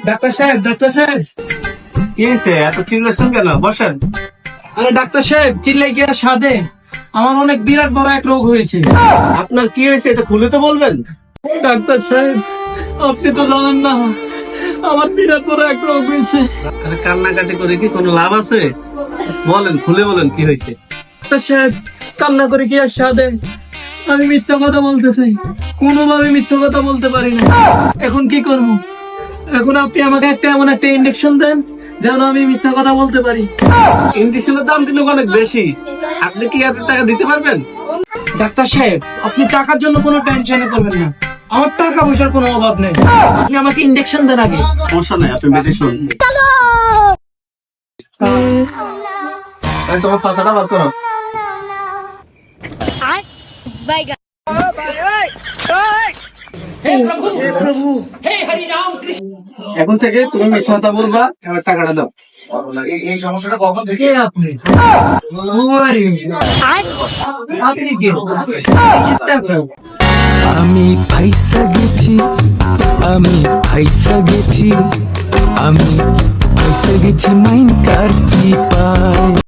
Doctor সাহেব, doctor সাহেব। কি হয়েছে? এত চিল্লাচ্ছেন কেন? বসেন। আরে ডাক্তার সাহেব, চিল্লাই কি আর সাধে? আমার অনেক বিরাট বড় এক রোগ হয়েছে। আপনার কি হয়েছে এটা খুলে তো বলবেন। ডাক্তার সাহেব, আপনি তো জানেন না আমার বিরাট বড় এক রোগ হয়েছে। আরে কান্নাকাটি করে কি কোনো লাভ আছে? বলেন, খুলে বলেন কি হয়েছে। ডাক্তার সাহেব, কান্না করে কি আর সাধে? আমি মিথ্যা কথা বলতে চাই, কোনোভাবে মিথ্যা কথা বলতে পারি না। এখন কি করব? এখন আপনি আমাকে এমন একটা ইনজেকশন দেন যেন আমি মিথ্যা কথা বলতে পারি। ইঞ্জেকশনের দাম কিন্তু অনেক বেশি। আপনি কি এত টাকা দিতে পারবেন? ডাক্তার সাহেব, আপনি টাকার জন্য কোনো টেনশন করবেন না। আমার টাকা পয়সার কোনো অভাব নেই। আপনি আমাকে ইনজেকশন দেন আগে। সমস্যা নাই, আপনি মেডিসিন। তোমার পাশাটা বার করো। এখন থেকে তুমি মিথ্যা কথা বলবা, এবার টাকাটা দাও। এই সমস্যাটা কখন থেকে? কে আপনি? আপনি কে? আমি ফাইসা গেছি, আমি ফাইসা গেছি, আমি ফাইসা গেছি মাইন কার চিপায়।